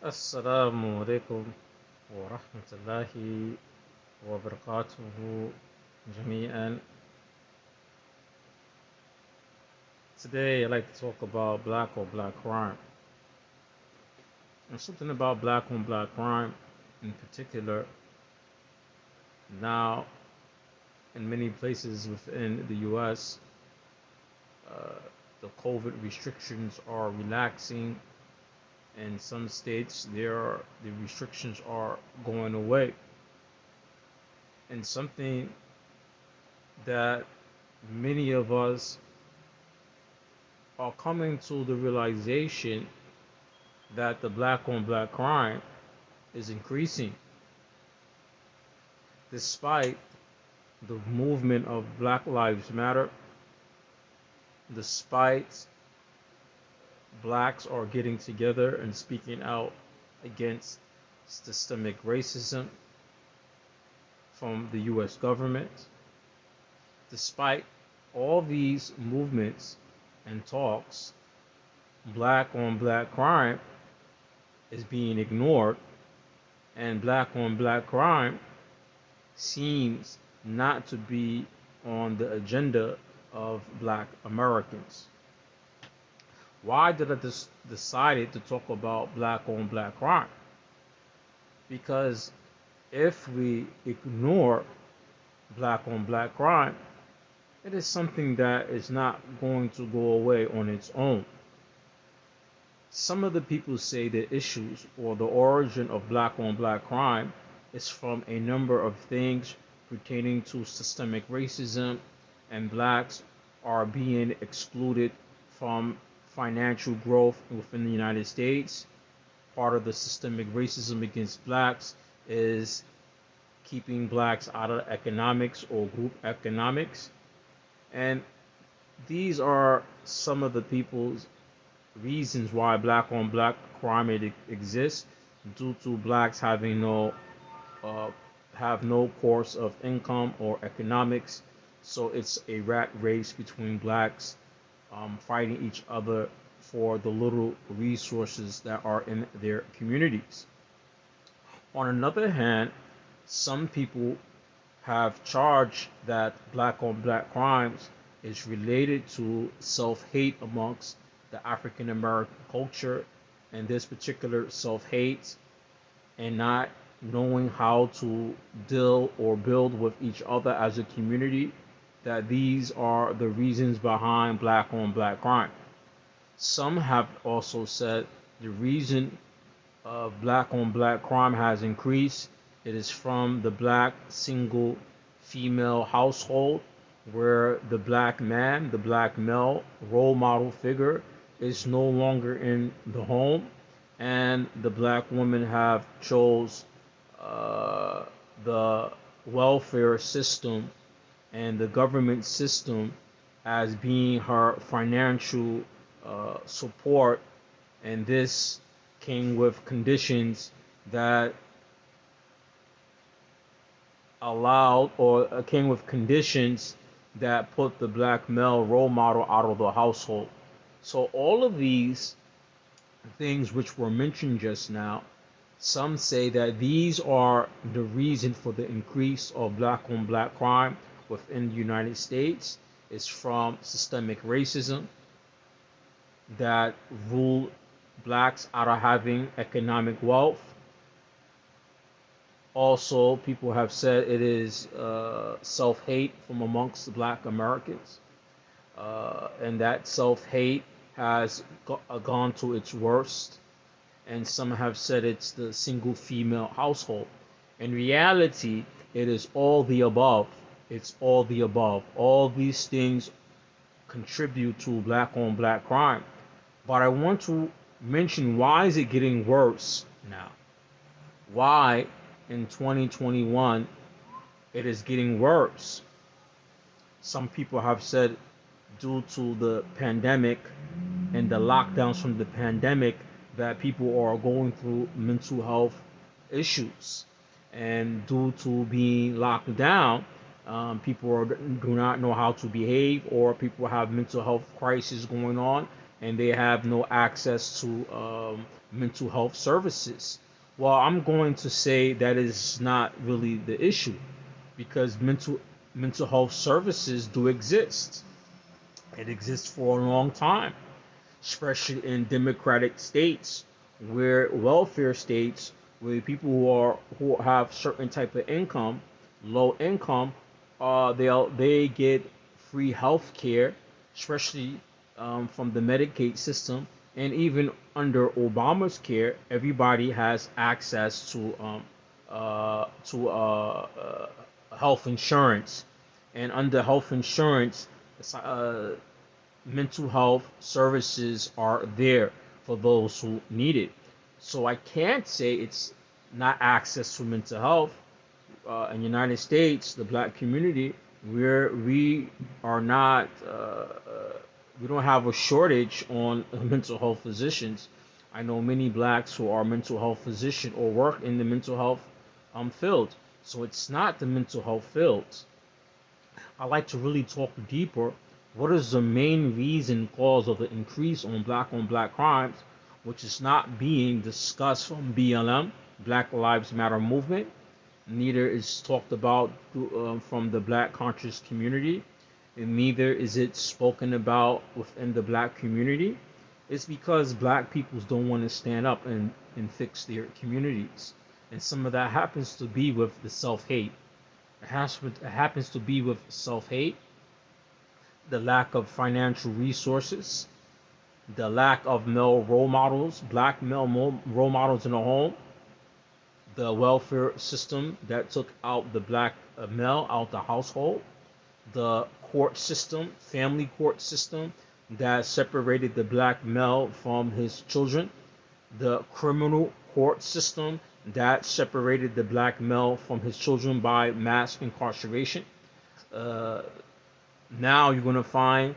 السلام عليكم ورحمة الله وبركاته جميعا. Today I'd like to talk about black or black crime. And something about black on black crime in particular. Now, in many places within the US, uh, the COVID restrictions are relaxing. In some states, the restrictions are going away. And something that many of us are coming to the realization that the black on black crime is increasing despite the movement of Black Lives Matter, despite blacks are getting together and speaking out against systemic racism from the US government, despite all these movements and talks, black on black crime is being ignored, and black on black crime seems not to be on the agenda of black Americans. Why did I decided to talk about black on black crime? Because if we ignore black on black crime, it is something that is not going to go away on its own. Some of the people say the issues or the origin of black on black crime is from a number of things pertaining to systemic racism, and blacks are being excluded from financial growth within the United States. Part of the systemic racism against blacks is keeping blacks out of economics or group economics. And these are some of the people's reasons why black on black crime exists, due to blacks having uh, no course of income or economics. So it's a rat race between blacks fighting each other for the little resources that are in their communities. On another hand, some people have charged that black on black crimes is related to self-hate amongst the African American culture, and this particular self-hate and not knowing how to deal or build with each other as a community, that these are the reasons behind black on black crime. Some have also said the reason of black on black crime has increased, it is from the black single female household, where the black man, the black male role model figure is no longer in the home, and the black woman have chose uh, the welfare system and the government system as being her financial support, and this came with conditions that allowed or came with conditions that put the black male role model out of the household. So all of these things which were mentioned just now, some say that these are the reason for the increase of black on black crime within the United States. Is from systemic racism that rule blacks out of having economic wealth. Also, people have said it is self-hate from amongst the black Americans, and that self-hate has gone to its worst. And some have said it's the single female household. In reality, it is all the above. It's all the above. All these things contribute to black on black crime. But I want to mention, why is it getting worse now? Why in 2021 it is getting worse? Some people have said due to the pandemic and the lockdowns from the pandemic that people are going through mental health issues. And due to being locked down, do not know how to behave, or people have mental health crises going on, and they have no access to mental health services. Well, I'm going to say that is not really the issue, because mental health services do exist. It exists for a long time, especially in democratic states, where welfare states, where people who have certain type of income, low income, they get free health care, especially from the Medicaid system, and even under Obama's care, everybody has access to health insurance, and under health insurance, uh, mental health services are there for those who need it. So I can't say it's not access to mental health. In the United States, the black community, where we are not, we don't have a shortage on mental health physicians. I know many blacks who are mental health physicians or work in the mental health field. So it's not the mental health field. I like to really talk deeper. What is the main reason cause of the increase on black crimes, which is not being discussed from BLM, Black Lives Matter movement? Neither is talked about from the black conscious community, and neither is it spoken about within the black community. It's because black peoples don't want to stand up and fix their communities. And some of that happens to be with the self-hate. It happens to be with self-hate, the lack of financial resources, the lack of male role models, black male role models in the home, the welfare system that took out the black male out the household, the court system, family court system that separated the black male from his children, the criminal court system that separated the black male from his children by mass incarceration. Uh, Now you're going to find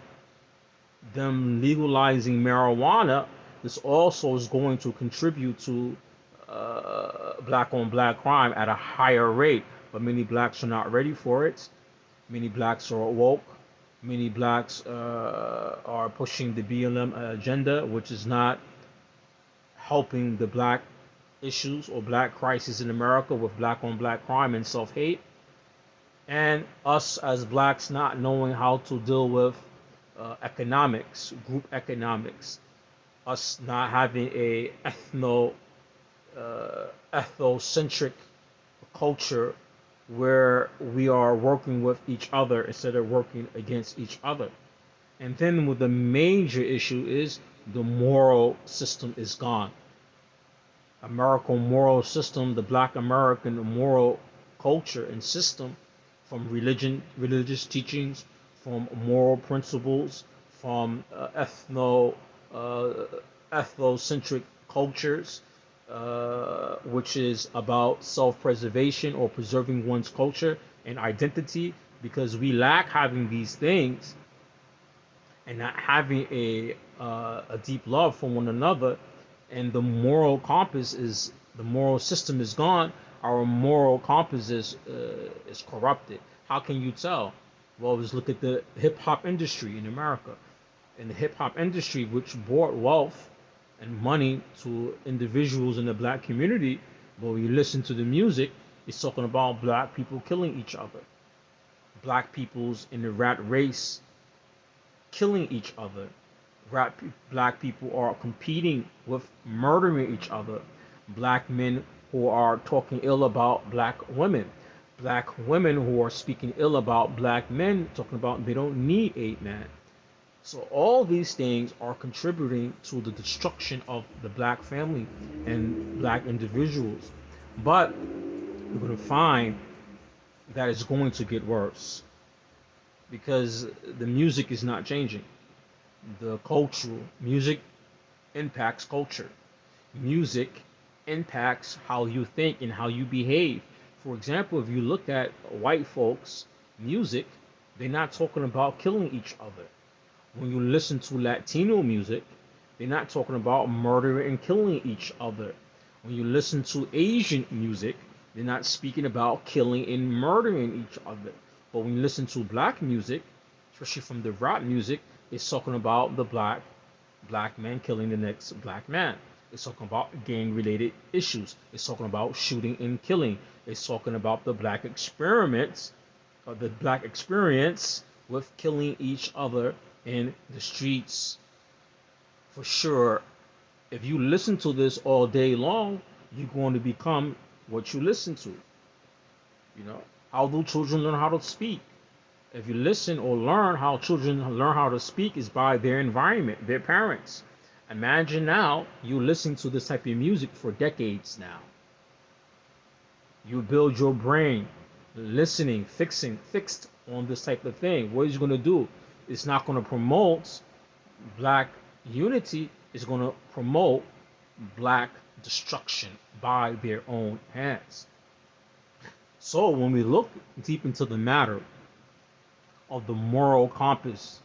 them legalizing marijuana. This also is going to contribute to black on black crime at a higher rate, but many blacks are not ready for it. Many blacks are woke. Many blacks are pushing the BLM agenda, which is not helping the black issues or black crisis in America with black on black crime and self hate. And us as blacks not knowing how to deal with economics, group economics, us not having a ethnocentric culture where we are working with each other instead of working against each other. And then with the major issue is the moral system is gone. American moral system, the black American moral culture and system, from religious teachings, from moral principles, from uh, ethnocentric cultures, which is about self-preservation or preserving one's culture and identity, because we lack having these things and not having a deep love for one another, and the moral system is gone. Our moral compass is corrupted. How can you tell? Well, just look at the hip hop industry in America. In the hip hop industry, which brought wealth and money to individuals in the black community, but when you listen to the music, it's talking about black people killing each other, black peoples in the rat race killing each other. Black people are competing with murdering each other. Black men who are talking ill about black women. Black women who are speaking ill about black men, talking about they don't need a man. So all these things are contributing to the destruction of the black family and black individuals. But we're going to find that it's going to get worse, because the music is not changing. The cultural music impacts culture. Music impacts how you think and how you behave. For example, if you look at white folks' music, they're not talking about killing each other. When you listen to Latino music, they're not talking about murdering and killing each other. When you listen to Asian music, they're not speaking about killing and murdering each other. But when you listen to black music, especially from the rap music, it's talking about the black man killing the next black man. It's talking about gang-related issues. It's talking about shooting and killing. It's talking about the black experiments, or the black experience with killing each other in the streets. For sure, if you listen to this all day long, you're going to become what you listen to. You know, how do children learn how to speak? If you listen or learn how children learn how to speak is by their environment, their parents. Imagine now you listen to this type of music for decades now. You build your brain listening, fixed on this type of thing. What is it going to do? It's not going to promote black unity. It's going to promote black destruction by their own hands. So when we look deep into the matter of the moral compass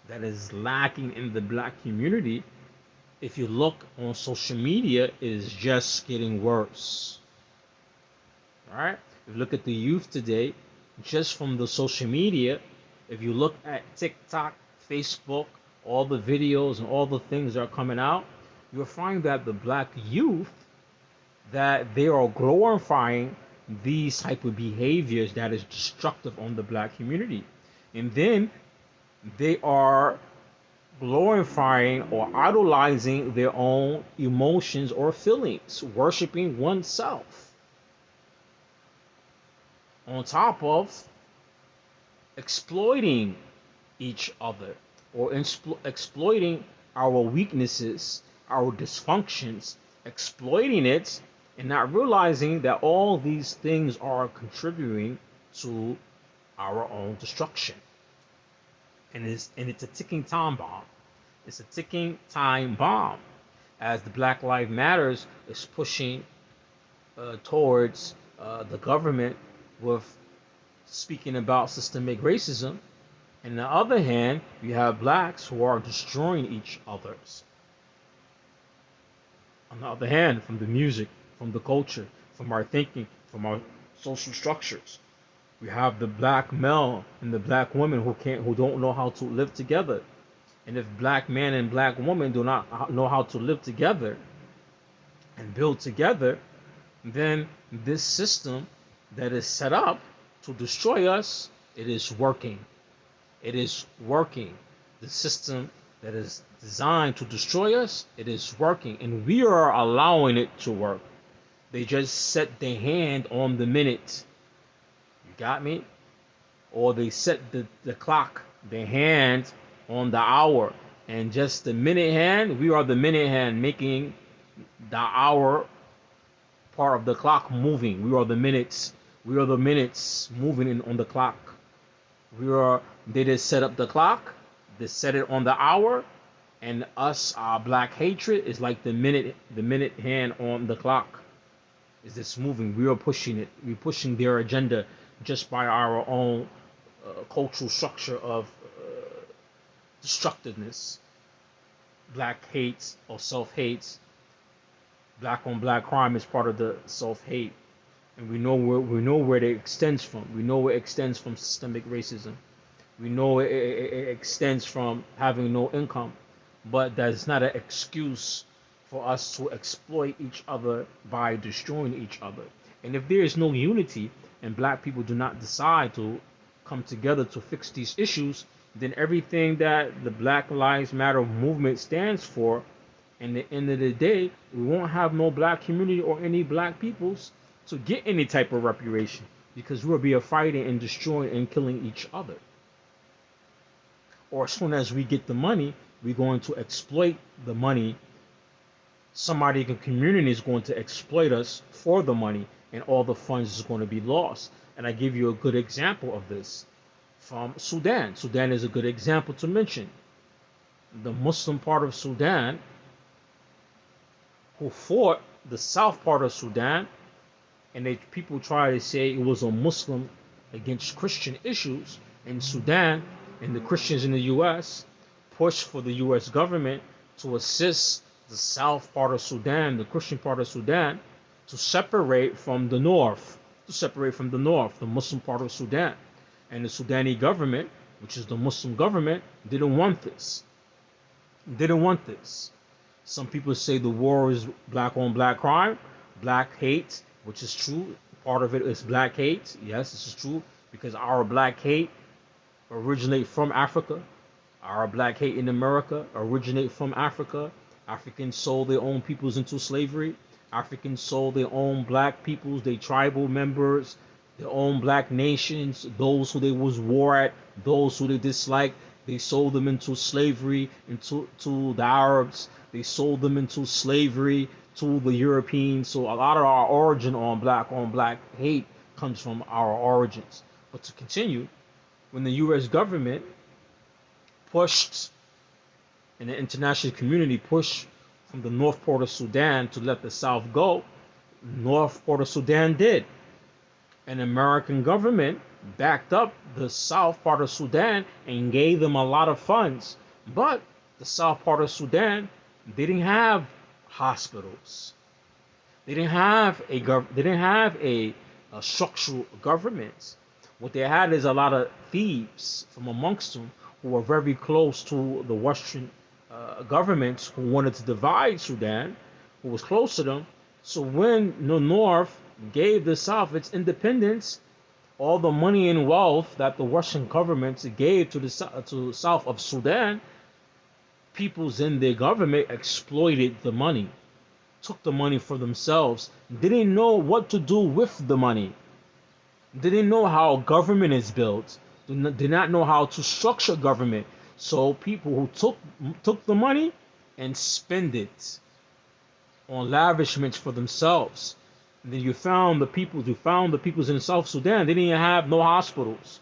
that is lacking in the black community, if you look on social media, it is just getting worse. All right? If you look at the youth today, just from the social media, if you look at TikTok, Facebook, all the videos and all the things that are coming out, you'll find that the black youth, that they are glorifying these type of behaviors that is destructive on the black community. And then they are glorifying or idolizing their own emotions or feelings, worshiping oneself, on top of exploiting each other, or exploiting our weaknesses, our dysfunctions, exploiting it, and not realizing that all these things are contributing to our own destruction. And it's a ticking time bomb. It's a ticking time bomb, as the Black Lives Matters is pushing towards the government with speaking about systemic racism. And on the other hand, you have blacks who are destroying each others. On the other hand, from the music, from the culture, from our thinking, from our social structures, we have the black male and the black woman who don't know how to live together. And if black man and black woman do not know how to live together and build together, then this system that is set up to destroy us, it is working. It is working. The system that is designed to destroy us, it is working, and we are allowing it to work. They just set their hand on the minute. You got me? Or they set the clock, their hand on the hour, and just the minute hand, we are the minute hand making the hour part of the clock moving. We are the minutes moving on the clock. They just set up the clock, they set it on the hour, and us, our black hatred is like the minute hand on the clock. Is this moving? We are pushing it. We're pushing their agenda just by our own cultural structure of destructiveness. Black hates or self-hates. Black on black crime is part of the self-hate. And we know where it extends from. We know it extends from systemic racism. We know it extends from having no income. But that's not an excuse for us to exploit each other by destroying each other. And if there is no unity and black people do not decide to come together to fix these issues, then everything that the Black Lives Matter movement stands for, in the end of the day, we won't have no black community or any black peoples to get any type of reparation, because we'll be fighting and destroying and killing each other. Or as soon as we get the money, we're going to exploit the money. Somebody in the community is going to exploit us for the money, and all the funds is going to be lost. And I give you a good example of this from Sudan. Sudan is a good example to mention. The Muslim part of Sudan, who fought the south part of Sudan, and people try to say it was a Muslim against Christian issues in Sudan, and the Christians in the U.S. pushed for the U.S. government to assist the south part of Sudan, the Christian part of Sudan, to separate from the north, the Muslim part of Sudan. And the Sudani government, which is the Muslim government, didn't want this. Didn't want this. Some people say the war is black on black crime, black hate, which is true. Part of it is black hate. Yes, this is true because our black hate originate from Africa. Our black hate in America originate from Africa. Africans sold their own peoples into slavery. Africans sold their own black peoples, their tribal members, their own black nations, those who they was war at, those who they disliked. They sold them into slavery, into to the Arabs. They sold them into slavery to the Europeans. So a lot of our origin on black hate comes from our origins. But to continue, when the U.S. government pushed, and the international community pushed from the North Port of Sudan to let the South go, North Port of Sudan did. And the American government backed up the South part of Sudan and gave them a lot of funds. But the South part of Sudan didn't have hospitals. They didn't have a structural government. What they had is a lot of thieves from amongst them who were very close to the Western governments who wanted to divide Sudan, who was close to them. So when the North gave the South its independence, all the money and wealth that the Western governments gave to the south of Sudan, peoples in their government exploited the money, took the money for themselves, didn't know what to do with the money, didn't know how government is built, did not know how to structure government. So people who took the money and spend it on lavishments for themselves. And then you found the peoples in South Sudan. They didn't have no hospitals.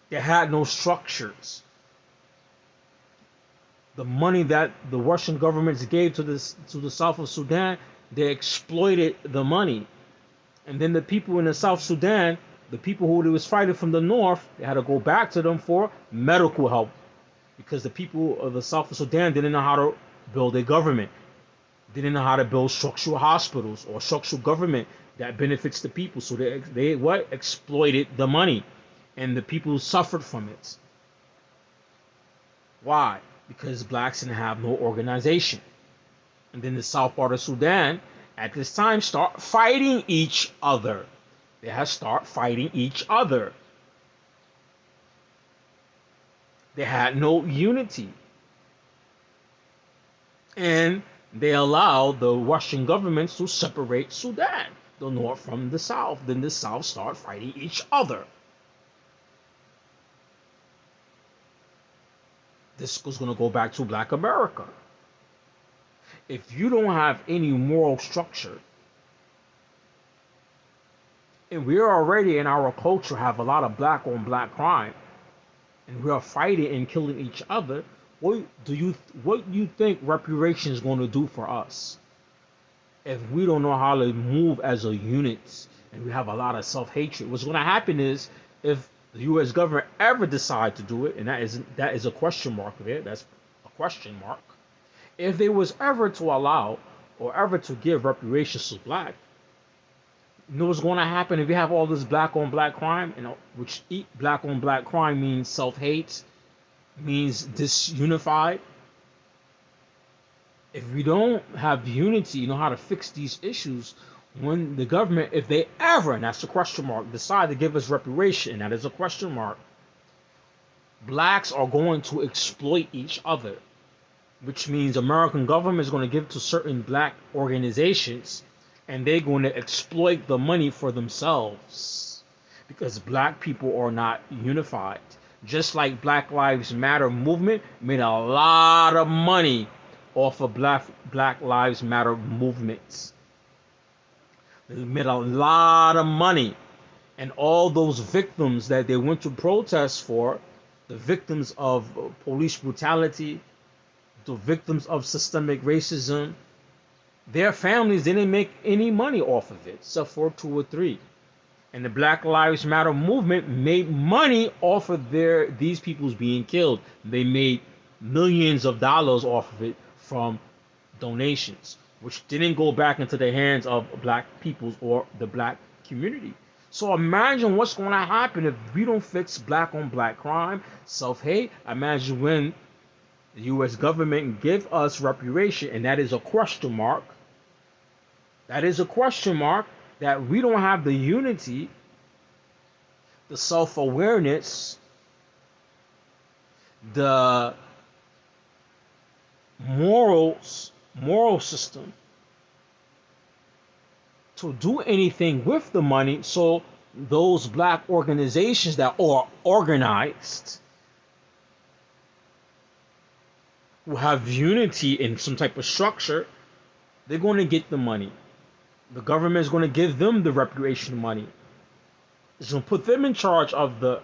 They had no structures. The money that the Russian governments gave to the South of Sudan, they exploited the money. And then the people in the South Sudan, the people who they was fighting from the north, they had to go back to them for medical help because the people of the South of Sudan didn't know how to build a government. Didn't know how to build structural hospitals or structural government that benefits the people. So they exploited the money, and the people suffered from it. Why? Because blacks didn't have no organization. And then the South part of Sudan at this time start fighting each other. They had start fighting each other. They had no unity. And they allowed the Russian governments to separate Sudan, the North from the South. Then the South start fighting each other. This was going to go back to Black America. If you don't have any moral structure, and we already in our culture have a lot of black on black crime, and we are fighting and killing each other, what do you think reparation is going to do for us if we don't know how to move as a unit and we have a lot of self-hatred? What's going to happen is if the U.S. government ever decide to do it, and that is a question mark there. That's a question mark. If they was ever to allow or ever to give reparations to black, you know what's going to happen if you have all this black on black crime, which black on black crime means self-hate, means disunified. If we don't have unity, you know how to fix these issues. When the government, if they ever, and that's a question mark, decide to give us reparation, and that is a question mark, blacks are going to exploit each other, which means American government is going to give to certain black organizations, and they're going to exploit the money for themselves because black people are not unified. Just like Black Lives Matter movement made a lot of money off of Black Lives Matter movements. They made a lot of money. And all those victims that they went to protest for, the victims of police brutality, the victims of systemic racism, their families didn't make any money off of it, except for 2 or 3. And the Black Lives Matter movement made money off of these people's being killed. They made millions of dollars off of it from donations, which didn't go back into the hands of black peoples or the black community. So imagine what's going to happen if we don't fix black on black crime, self-hate. Imagine when The U.S. government give us reparation, and that is a question mark. That is a question mark that we don't have the unity, the self-awareness, the moral system to do anything with the money. So those black organizations that are organized, who have unity in some type of structure, they're going to get the money. The government is going to give them the reparation money. It's going to put them in charge of the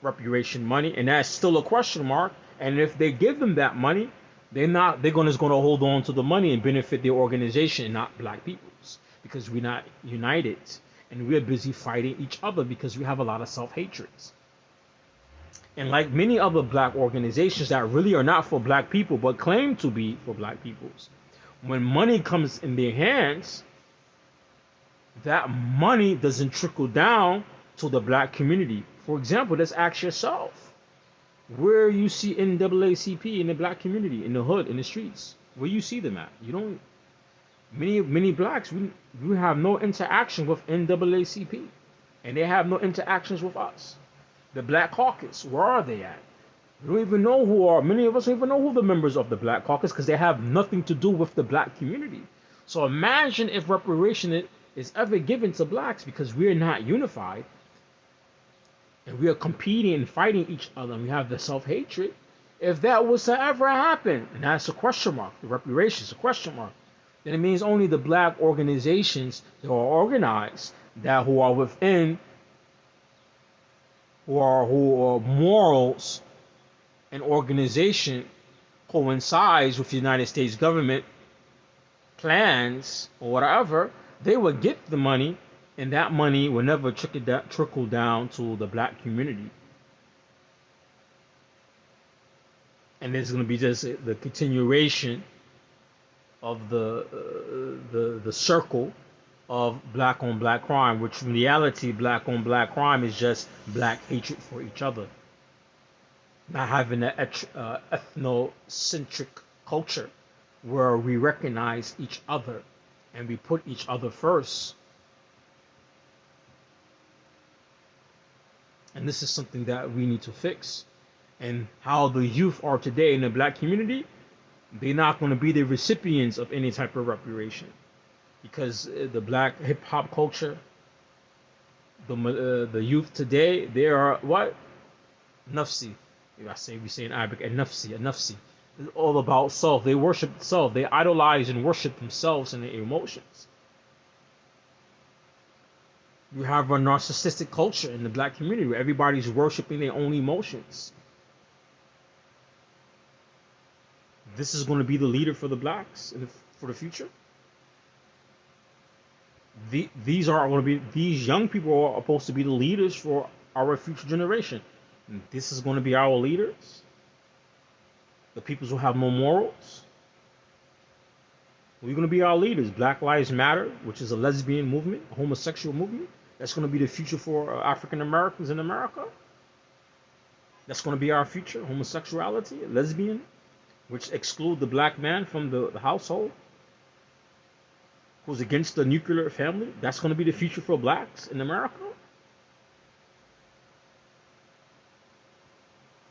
reparation money, and that's still a question mark. And if they give them that money, they're just going to hold on to the money and benefit their organization, and not black people's, because we're not united, and we're busy fighting each other because we have a lot of self-hatred. And like many other black organizations that really are not for black people but claim to be for black peoples, when money comes in their hands, that money doesn't trickle down to the black community. For example, let's ask yourself, where you see NAACP in the black community, in the hood, in the streets, where you see them at? You don't. Many blacks, we have no interaction with NAACP, and they have no interactions with us. The Black Caucus, where are they at? We don't even know many of us don't even know who the members of the Black Caucus, because they have nothing to do with the black community. So imagine if reparation is ever given to blacks, because we're not unified, and we are competing and fighting each other, and we have the self-hatred. If that was to ever happen, and that's a question mark, the reparation is a question mark, then it means only the black organizations that are organized, that who are within, who are morals and organization coincides with the United States government plans or whatever, they would get the money, and that money will never trickle down to the black community. And there's going to be just the continuation of the circle of black on black crime, which in reality, black on black crime is just black hatred for each other. Not having an ethnocentric culture where we recognize each other and we put each other first. And this is something that we need to fix. And how the youth are today in the black community, they're not going to be the recipients of any type of reparation, because the black hip hop culture, the youth today, they are what? Nafsi. We say in Arabic, nafsi. It's all about self. They worship self. They idolize and worship themselves and their emotions. You have a narcissistic culture in the black community where everybody's worshiping their own emotions. This is going to be the leader for the blacks for the future. These young people are supposed to be the leaders for our future generation. And this is going to be our leaders. The people who have no morals. We're going to be our leaders. Black Lives Matter, which is a lesbian movement, a homosexual movement. That's going to be the future for African Americans in America. That's going to be our future. Homosexuality, lesbian, which exclude the black man from the household, who's against the nuclear family. That's going to be the future for blacks in America.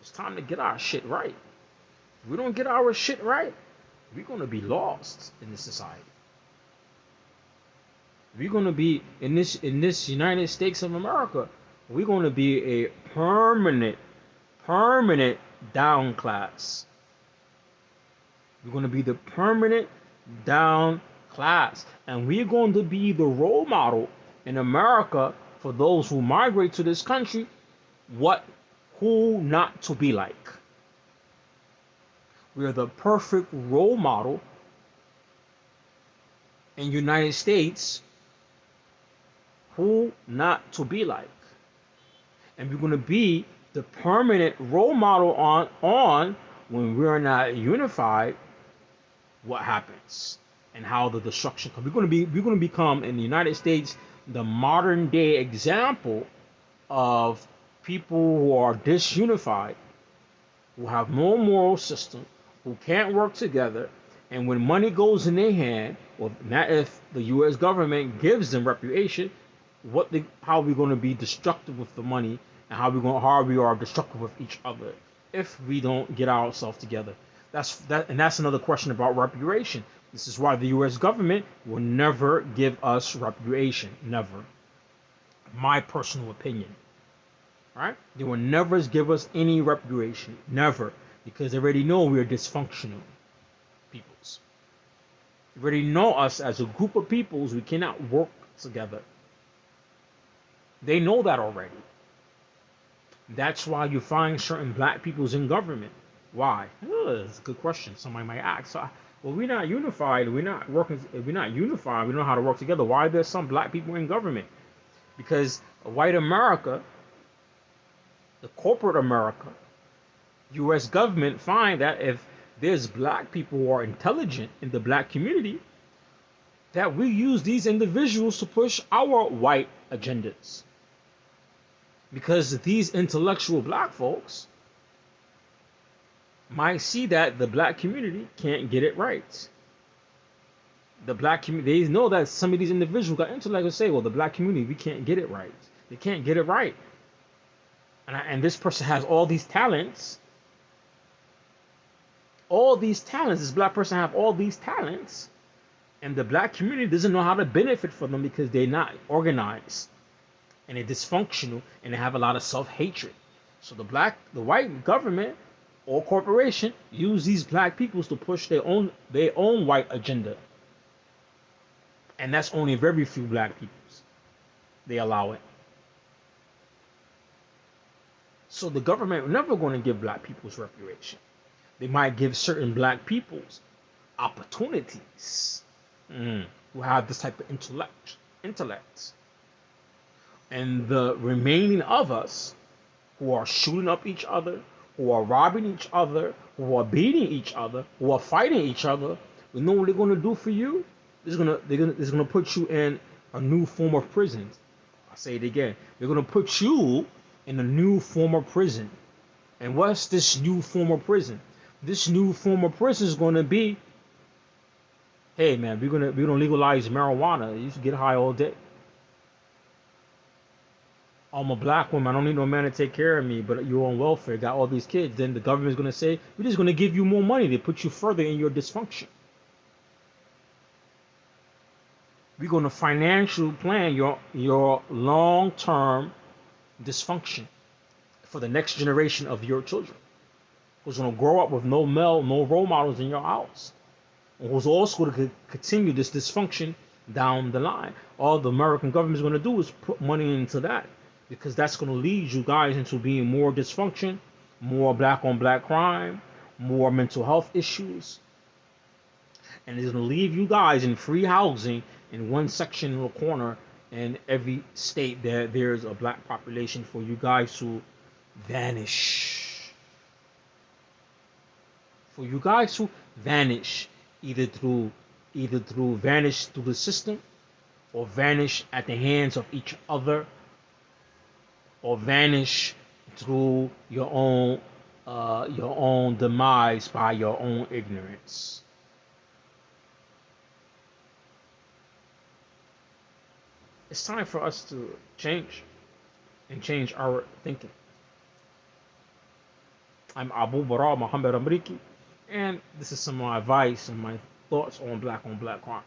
It's time to get our shit right. If we don't get our shit right, we're going to be lost in this society. We're going to be in this United States of America. We're going to be a permanent down class. We're going to be the permanent down class, and we're going to be the role model in America for those who migrate to this country, who not to be like. We're the perfect role model in the United States who not to be like. And we're going to be the permanent role model on when we're not unified, what happens and how the destruction comes. We're going to become in the United States the modern day example of people who are disunified, who have no moral system, who can't work together, and when money goes in their hand, well, not if the U.S. government gives them reputation, how are we going to be destructive with the money, and how we are destructive with each other if we don't get ourselves together? That's another question about reputation. This is why the U.S. government will never give us reputation, never. My personal opinion, right? They will never give us any reputation, never, because they already know we're dysfunctional peoples. They already know us as a group of peoples. We cannot work together. They know that already. That's why you find certain black peoples in government. Why? It's a good question. Somebody might ask. Well, we're not unified. We're not working. We're not unified. We don't know how to work together. Why are there some black people in government? Because white America, the corporate America, U.S. government find that if there's black people who are intelligent in the black community, that we use these individuals to push our white agendas. Because these intellectual black folks might see that the black community can't get it right. The black community, they know that some of these individuals got intellect and say, well, the black community, we can't get it right. They can't get it right. And this person has all these talents. This black person have all these talents. And the black community doesn't know how to benefit from them because they're not organized. And they're dysfunctional and they have a lot of self-hatred. So the white government or corporation use these black peoples to push their own white agenda. And that's only very few black peoples. They allow it. So the government never going to give black people's reputation. They might give certain black peoples opportunities who have this type of intellect. And the remaining of us who are shooting up each other, who are robbing each other, who are beating each other, who are fighting each other, you know what they're going to do for you? They're going to put you in a new form of prison. I'll say it again. They're going to put you in a new form of prison. And what's this new form of prison? This new form of prison is going to be, hey man, we're gonna legalize marijuana. You should get high all day. I'm a black woman. I don't need no man to take care of me, but you're on welfare, got all these kids. Then the government's going to say, we're just going to give you more money to put you further in your dysfunction. We're going to financially plan your long-term dysfunction for the next generation of your children. Who's going to grow up with no role models in your house. And who's also going to continue this dysfunction down the line. All the American government is going to do is put money into that. Because that's going to lead you guys into being more dysfunction, more black on black crime, more mental health issues. And it's going to leave you guys in free housing in one section in the corner in every state that there's a black population for you guys to vanish. For you guys to vanish either through vanish through the system or vanish at the hands of each other or vanish through your own demise by your own ignorance. It's time for us to change and change our thinking. I'm Abu Bara Muhammad Amriki, and this is some of my advice and my thoughts on black crime.